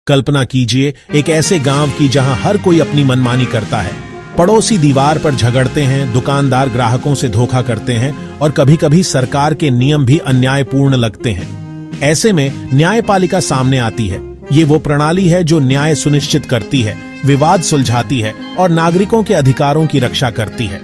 कल्पना कीजिए एक ऐसे गांव की जहां हर कोई अपनी मनमानी करता है। पड़ोसी दीवार पर झगड़ते हैं, दुकानदार ग्राहकों से धोखा करते हैं और कभी-कभी सरकार के नियम भी अन्यायपूर्ण लगते हैं। ऐसे में न्यायपालिका सामने आती है। ये वो प्रणाली है जो न्याय सुनिश्चित करती है, विवाद सुलझाती है और नागरिकों के अधिकारों की रक्षा करती है।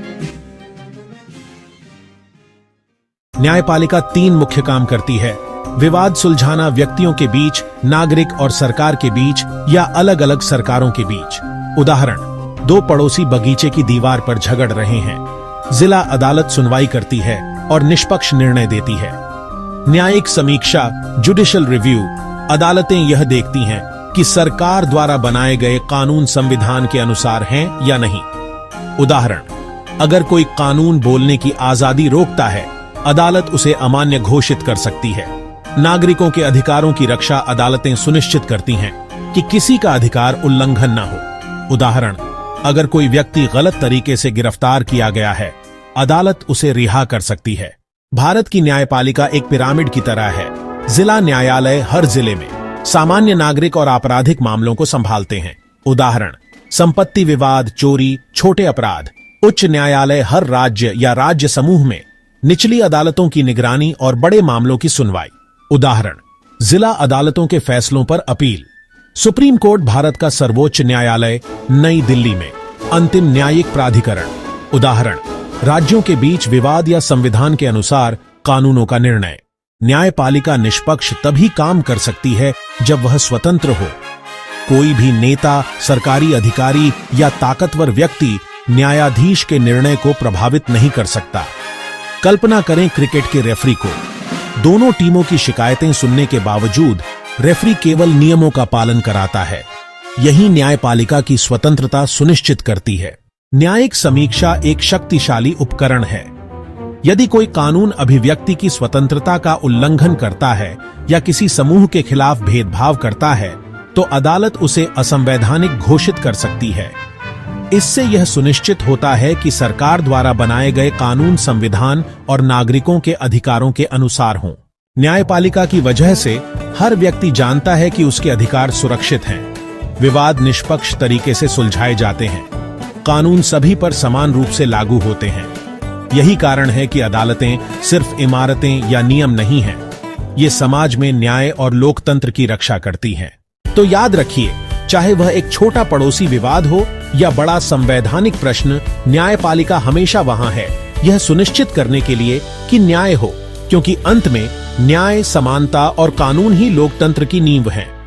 न्यायपालिका 3 मुख्य काम करती है: विवाद सुलझाना व्यक्तियों के बीच, नागरिक और सरकार के बीच या अलग अलग सरकारों के बीच। उदाहरण, 2 पड़ोसी बगीचे की दीवार पर झगड़ रहे हैं। जिला अदालत सुनवाई करती है और निष्पक्ष निर्णय देती है। न्यायिक समीक्षा, जुडिशियल रिव्यू, अदालतें यह देखती हैं कि सरकार द्वारा बनाए गए कानून संविधान के अनुसार हैं या नहीं। उदाहरण, अगर कोई कानून बोलने की आजादी रोकता है, अदालत उसे अमान्य घोषित कर सकती है। नागरिकों के अधिकारों की रक्षा अदालतें सुनिश्चित करती हैं कि किसी का अधिकार उल्लंघन न हो। उदाहरण, अगर कोई व्यक्ति गलत तरीके से गिरफ्तार किया गया है, अदालत उसे रिहा कर सकती है। भारत की न्यायपालिका एक पिरामिड की तरह है। जिला न्यायालय हर जिले में सामान्य नागरिक और आपराधिक मामलों को संभालते हैं। उदाहरण, संपत्ति विवाद, चोरी, छोटे अपराध। उच्च न्यायालय हर राज्य या राज्य समूह में निचली अदालतों की निगरानी और बड़े मामलों की सुनवाई। उदाहरण, जिला अदालतों के फैसलों पर अपील। सुप्रीम कोर्ट भारत का सर्वोच्च न्यायालय नई दिल्ली में। अंतिम न्यायिक प्राधिकरण। उदाहरण, राज्यों के बीच विवाद या संविधान के अनुसार कानूनों का निर्णय। न्यायपालिका निष्पक्ष तभी काम कर सकती है जब वह स्वतंत्र हो। कोई भी नेता, सरकारी अधिकारी या ताकतवर व्यक्ति न्यायाधीश के निर्णय को प्रभावित नहीं कर सकता। कल्पना करें क्रिकेट के रेफरी को। दोनों टीमों की शिकायतें सुनने के बावजूद रेफरी केवल नियमों का पालन कराता है। यही न्यायपालिका की स्वतंत्रता सुनिश्चित करती है। न्यायिक समीक्षा एक शक्तिशाली उपकरण है। यदि कोई कानून अभिव्यक्ति की स्वतंत्रता का उल्लंघन करता है या किसी समूह के खिलाफ भेदभाव करता है, तो अदालत उसे असंवैधानिक घोषित कर सकती है। इससे यह सुनिश्चित होता है कि सरकार द्वारा बनाए गए कानून संविधान और नागरिकों के अधिकारों के अनुसार हों। न्यायपालिका की वजह से हर व्यक्ति जानता है कि उसके अधिकार सुरक्षित हैं। विवाद निष्पक्ष तरीके से सुलझाए जाते हैं। कानून सभी पर समान रूप से लागू होते हैं। यही कारण है कि अदालतें सिर्फ इमारतें या नियम नहीं हैं। ये समाज में न्याय और लोकतंत्र की रक्षा करती हैं। तो याद रखिए, चाहे वह एक छोटा पड़ोसी विवाद हो या बड़ा संवैधानिक प्रश्न, न्यायपालिका हमेशा वहां है, यह सुनिश्चित करने के लिए कि न्याय हो, क्योंकि अंत में न्याय, समानता और कानून ही लोकतंत्र की नींव हैं।